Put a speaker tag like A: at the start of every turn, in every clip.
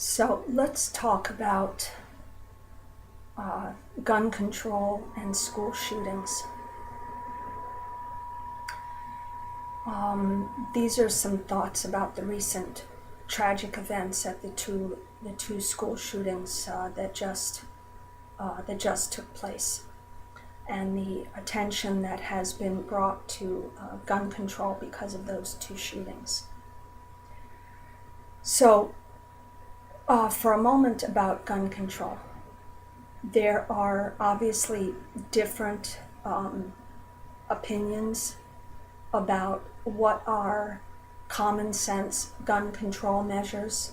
A: So let's talk about gun control and school shootings. These are some thoughts about the recent tragic events at the two school shootings that just took place, and the attention that has been brought to gun control because of those two shootings. So, for a moment about gun control. There are obviously different opinions about what are common sense gun control measures,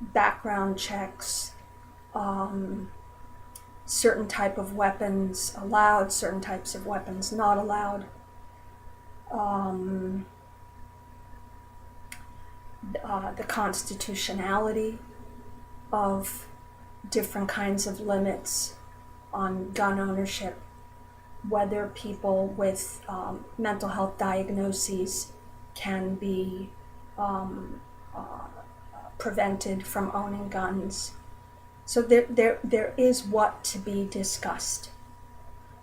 A: background checks, certain type of weapons allowed, certain types of weapons not allowed. The constitutionality of different kinds of limits on gun ownership, whether people with mental health diagnoses can be prevented from owning guns. So there is what to be discussed.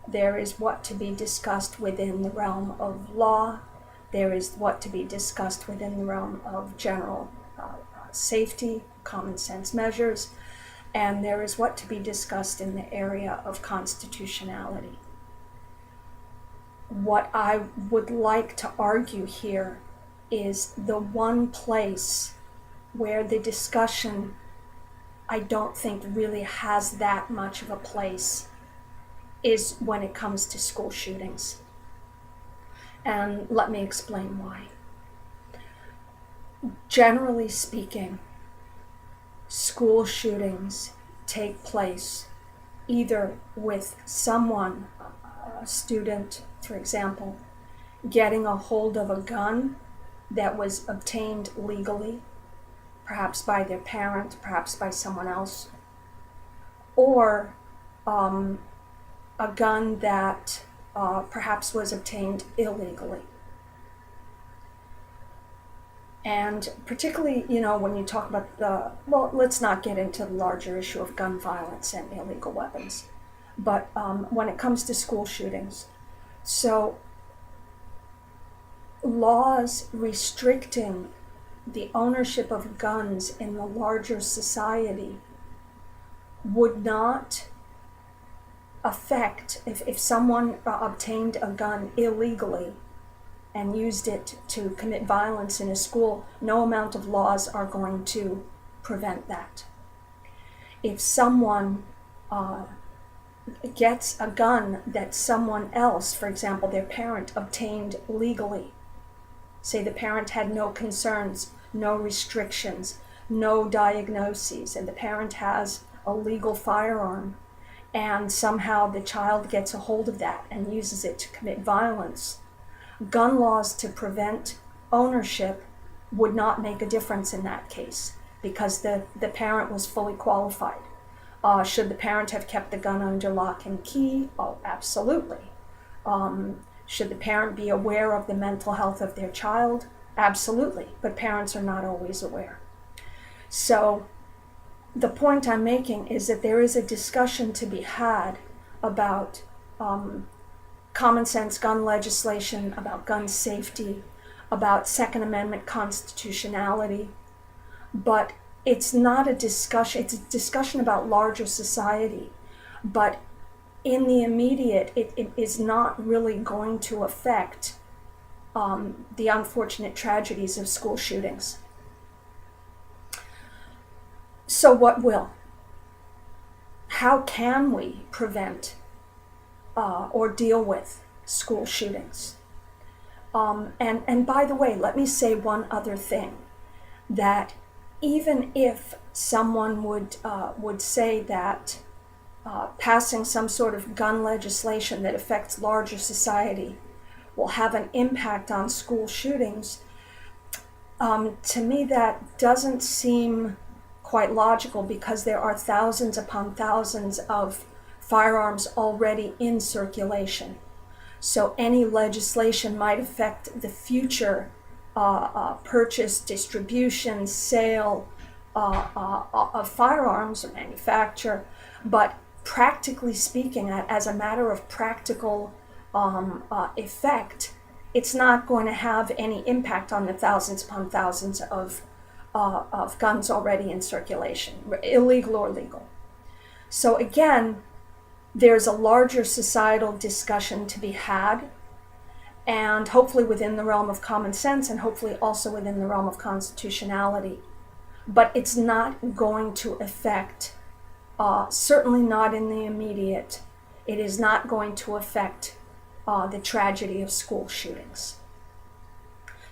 A: There is what to be discussed within the realm of law. There is what to be discussed within the realm of general safety, common sense measures, and there is what to be discussed in the area of constitutionality. What I would like to argue here is the one place where the discussion, I don't think, really has that much of a place is when it comes to school shootings. And let me explain why. Generally speaking, school shootings take place either with someone, a student, for example, getting a hold of a gun that was obtained legally, perhaps by their parent, perhaps by someone else, or a gun that perhaps was obtained illegally. And particularly, when you talk about let's not get into the larger issue of gun violence and illegal weapons, but when it comes to school shootings, so laws restricting the ownership of guns in the larger society would not affect, if someone obtained a gun illegally and used it to commit violence in a school, no amount of laws are going to prevent that. If someone gets a gun that someone else, for example, their parent, obtained legally, say the parent had no concerns, no restrictions, no diagnoses, and the parent has a legal firearm, and somehow the child gets a hold of that and uses it to commit violence, gun laws to prevent ownership would not make a difference in that case because the parent was fully qualified. Should the parent have kept the gun under lock and key? Oh, absolutely. Should the parent be aware of the mental health of their child? Absolutely, but parents are not always aware. So the point I'm making is that there is a discussion to be had about common sense gun legislation, about gun safety, about Second Amendment constitutionality, but it's not a discussion, it's a discussion about larger society, but in the immediate, it is not really going to affect the unfortunate tragedies of school shootings. So what will? How can we prevent or deal with school shootings? And by the way, let me say one other thing, that even if someone would say that passing some sort of gun legislation that affects larger society will have an impact on school shootings, to me that doesn't seem quite logical because there are thousands upon thousands of firearms already in circulation. So any legislation might affect the future purchase, distribution, sale, of firearms or manufacture, but practically speaking, as a matter of practical effect, it's not going to have any impact on the thousands upon thousands of guns already in circulation, illegal or legal. So again, there's a larger societal discussion to be had, and hopefully within the realm of common sense, and hopefully also within the realm of constitutionality. But it's not going to affect, certainly not in the immediate, it is not going to affect the tragedy of school shootings.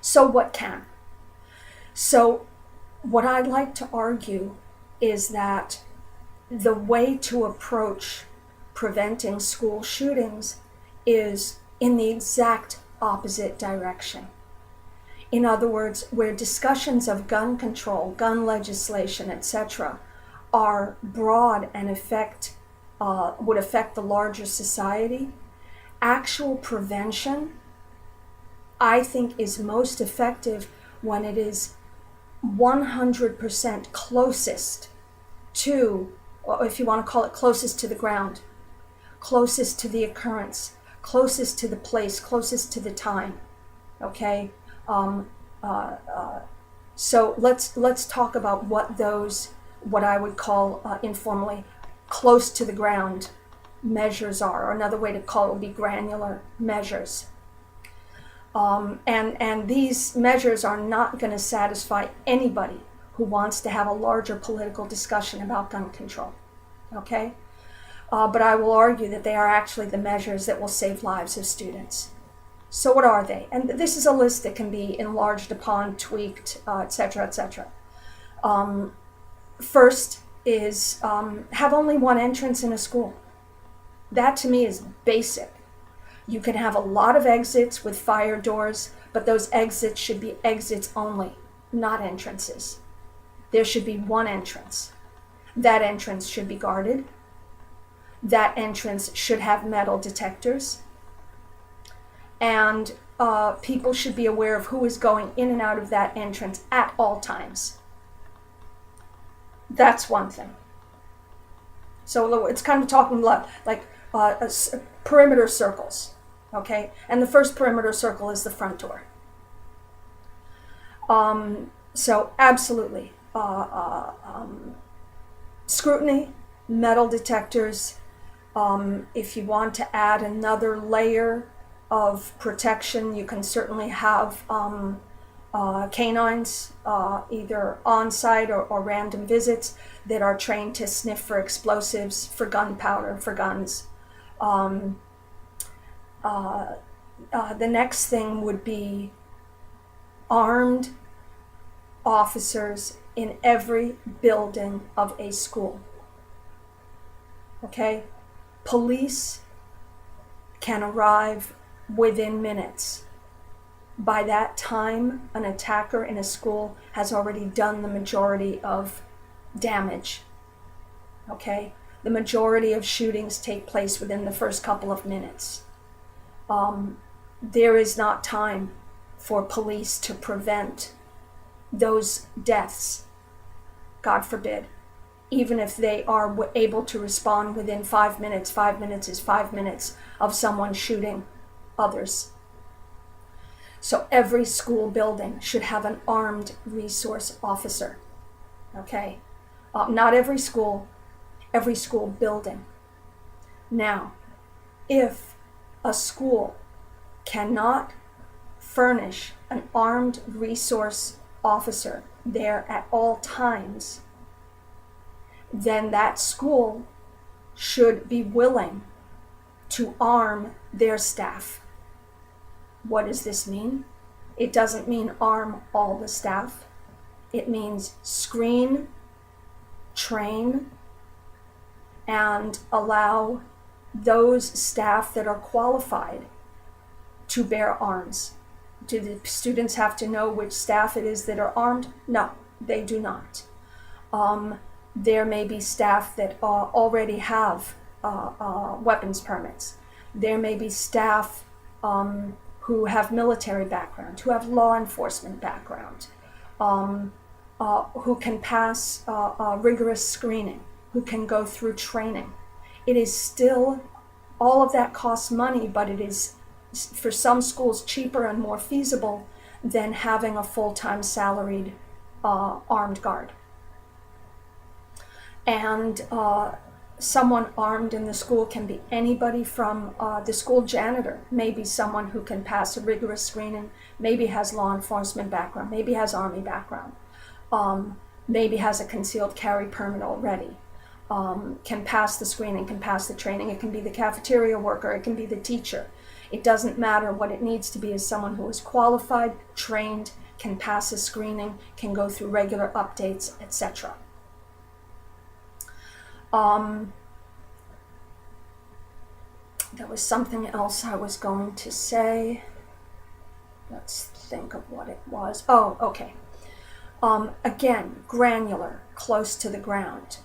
A: So what can? So what I'd like to argue is that the way to approach preventing school shootings is in the exact opposite direction. In other words, where discussions of gun control, gun legislation, etc., are broad and would affect the larger society, actual prevention, I think, is most effective when it is 100% closest to, or if you want to call it closest to the ground, closest to the occurrence, closest to the place, closest to the time. Okay? So let's talk about what I would call informally close to the ground measures are, or another way to call it would be granular measures. And these measures are not going to satisfy anybody who wants to have a larger political discussion about gun control. Okay? But I will argue that they are actually the measures that will save lives of students. So what are they? And this is a list that can be enlarged upon, tweaked, etc., etc. First is have only one entrance in a school. That to me is basic. You can have a lot of exits with fire doors, but those exits should be exits only, not entrances. There should be one entrance. That entrance should be guarded. That entrance should have metal detectors. And people should be aware of who is going in and out of that entrance at all times. That's one thing. So it's kind of talking like perimeter circles, okay? And the first perimeter circle is the front door. So absolutely. Scrutiny, metal detectors. If you want to add another layer of protection, you can certainly have canines, either on-site or random visits, that are trained to sniff for explosives, for gunpowder, for guns. The next thing would be armed officers in every building of a school. Okay? Police can arrive within minutes. By that time, an attacker in a school has already done the majority of damage. Okay? The majority of shootings take place within the first couple of minutes. There is not time for police to prevent those deaths, God forbid, even if they are able to respond within 5 minutes. 5 minutes is 5 minutes of someone shooting others. So every school building should have an armed resource officer. Okay? Not every school building. Now, if a school cannot furnish an armed resource officer there at all times, then that school should be willing to arm their staff. What does this mean? It doesn't mean arm all the staff. It means screen, train, and allow those staff that are qualified to bear arms. Do the students have to know which staff it is that are armed? No, they do not. There may be staff that already have weapons permits. There may be staff who have military background, who have law enforcement background. who can pass rigorous screening, who can go through training. It is still, all of that costs money, but it is, for some schools, cheaper and more feasible than having a full-time salaried armed guard. And someone armed in the school can be anybody from the school janitor, maybe someone who can pass a rigorous screening, maybe has law enforcement background, maybe has Army background, maybe has a concealed carry permit already, can pass the screening, can pass the training. It can be the cafeteria worker, it can be the teacher. It doesn't matter. What it needs to be is someone who is qualified, trained, can pass a screening, can go through regular updates, etc. There was something else I was going to say. Let's think of what it was. Oh, okay. Again, granular, close to the ground.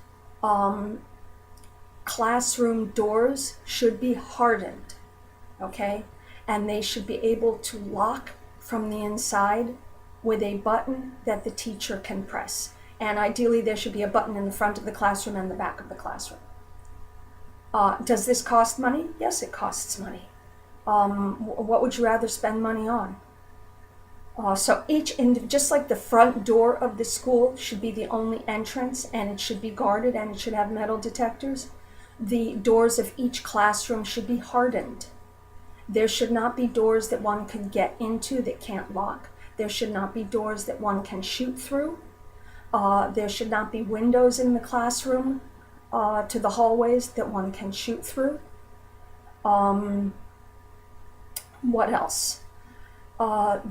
A: Classroom doors should be hardened, okay? And they should be able to lock from the inside with a button that the teacher can press. And ideally, there should be a button in the front of the classroom and the back of the classroom. Does this cost money? Yes, it costs money. What would you rather spend money on? So just like the front door of the school should be the only entrance, and it should be guarded, and it should have metal detectors, the doors of each classroom should be hardened. There should not be doors that one can get into that can't lock. There should not be doors that one can shoot through. There should not be windows in the classroom to the hallways that one can shoot through. What else?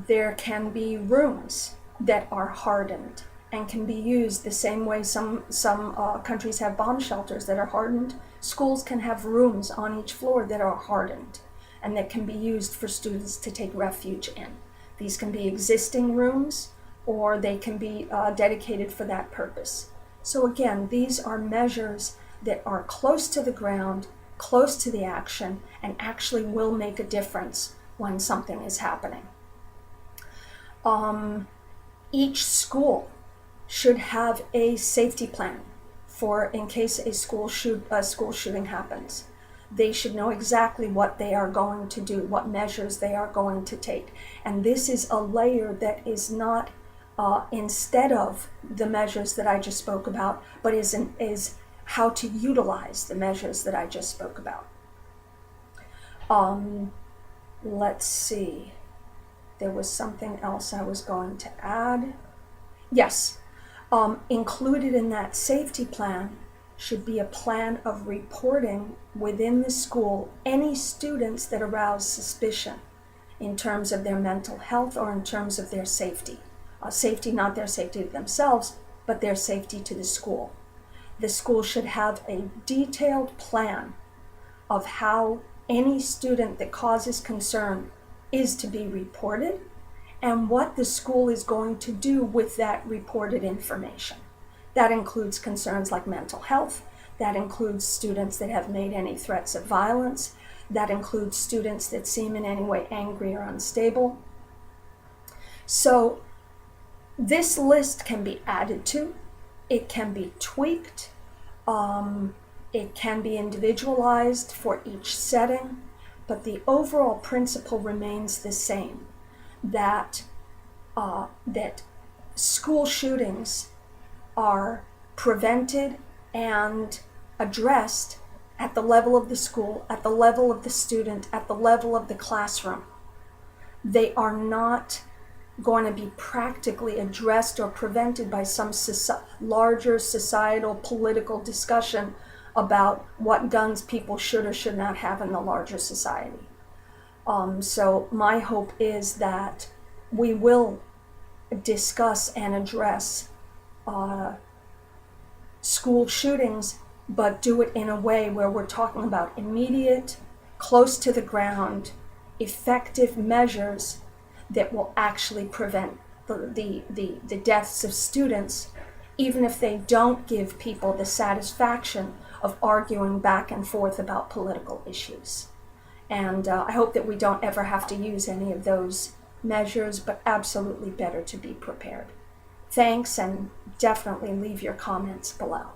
A: There can be rooms that are hardened and can be used the same way some countries have bomb shelters that are hardened. Schools can have rooms on each floor that are hardened and that can be used for students to take refuge in. These can be existing rooms, or they can be dedicated for that purpose. So again, these are measures that are close to the ground, close to the action, and actually will make a difference when something is happening. Each school should have a safety plan for in case a school shooting happens. They should know exactly what they are going to do, what measures they are going to take. And this is a layer that is not instead of the measures that I just spoke about, but is how to utilize the measures that I just spoke about. Let's see. There was something else I was going to add. Yes, included in that safety plan should be a plan of reporting within the school any students that arouse suspicion in terms of their mental health or in terms of their safety. Safety, not their safety to themselves, but their safety to the school. The school should have a detailed plan of how any student that causes concern is to be reported and what the school is going to do with that reported information. That includes concerns like mental health. That includes students that have made any threats of violence. That includes students that seem in any way angry or unstable. So this list can be added to, it can be tweaked, it can be individualized for each setting, but the overall principle remains the same, that school shootings are prevented and addressed at the level of the school, at the level of the student, at the level of the classroom. They are not going to be practically addressed or prevented by some larger societal political discussion about what guns people should or should not have in the larger society. So my hope is that we will discuss and address school shootings, but do it in a way where we're talking about immediate, close to the ground, effective measures that will actually prevent the deaths of students, even if they don't give people the satisfaction of arguing back and forth about political issues. And I hope that we don't ever have to use any of those measures, but absolutely better to be prepared. Thanks, and definitely leave your comments below.